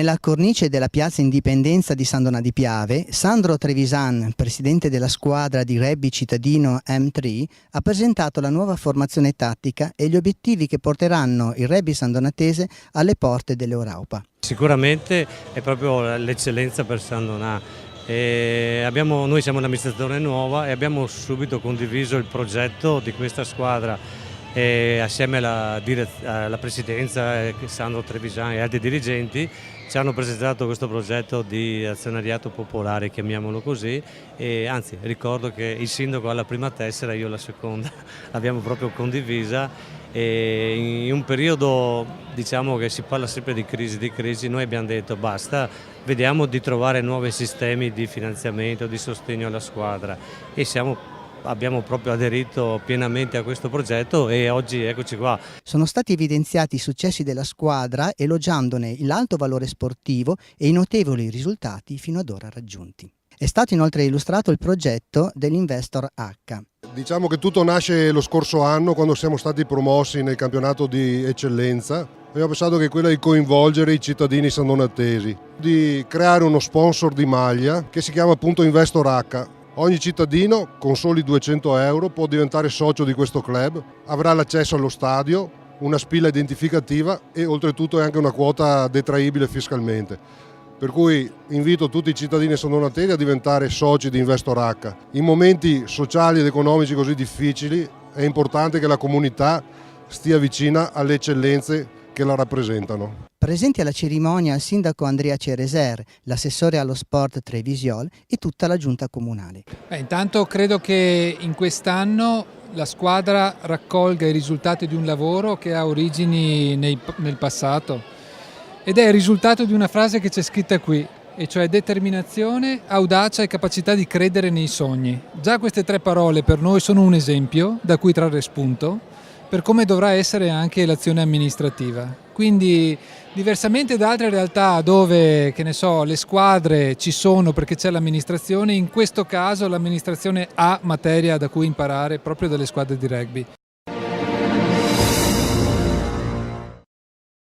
Nella cornice della piazza Indipendenza di San Donà di Piave, Sandro Trevisan, presidente della squadra di rugby cittadino M3, ha presentato la nuova formazione tattica e gli obiettivi che porteranno il rugby sandonatese alle porte dell'Europa. Sicuramente è proprio l'eccellenza per San Donà. Noi siamo un'amministrazione nuova e abbiamo subito condiviso il progetto di questa squadra. Assieme alla presidenza, Sandro Trevisan e altri dirigenti ci hanno presentato questo progetto di azionariato popolare, chiamiamolo così, e anzi ricordo che il sindaco ha la prima tessera, io la seconda, l'abbiamo proprio condivisa, e in un periodo, diciamo, che si parla sempre di crisi, noi abbiamo detto basta, vediamo di trovare nuovi sistemi di finanziamento, di sostegno alla squadra, e abbiamo proprio aderito pienamente a questo progetto e oggi eccoci qua. Sono stati evidenziati i successi della squadra elogiandone l'alto valore sportivo e i notevoli risultati fino ad ora raggiunti. È stato inoltre illustrato il progetto dell'Investor H. Diciamo che tutto nasce lo scorso anno quando siamo stati promossi nel campionato di eccellenza. Abbiamo pensato che quella di coinvolgere i cittadini sandonatesi, di creare uno sponsor di maglia che si chiama appunto Investor H. Ogni cittadino con soli 200 euro può diventare socio di questo club, avrà l'accesso allo stadio, una spilla identificativa e oltretutto è anche una quota detraibile fiscalmente. Per cui invito tutti i cittadini sandonatesi a diventare soci di Investor H. In momenti sociali ed economici così difficili è importante che la comunità stia vicina alle eccellenze che la rappresentano. Presenti alla cerimonia il sindaco Andrea Cereser, l'assessore allo sport Trevisiol e tutta la giunta comunale. Intanto credo che in quest'anno la squadra raccolga i risultati di un lavoro che ha origini nel passato ed è il risultato di una frase che c'è scritta qui, e cioè determinazione, audacia e capacità di credere nei sogni. Già queste tre parole per noi sono un esempio da cui trarre spunto per come dovrà essere anche l'azione amministrativa. Quindi, diversamente da altre realtà dove, che ne so, le squadre ci sono perché c'è l'amministrazione, in questo caso l'amministrazione ha materia da cui imparare proprio dalle squadre di rugby.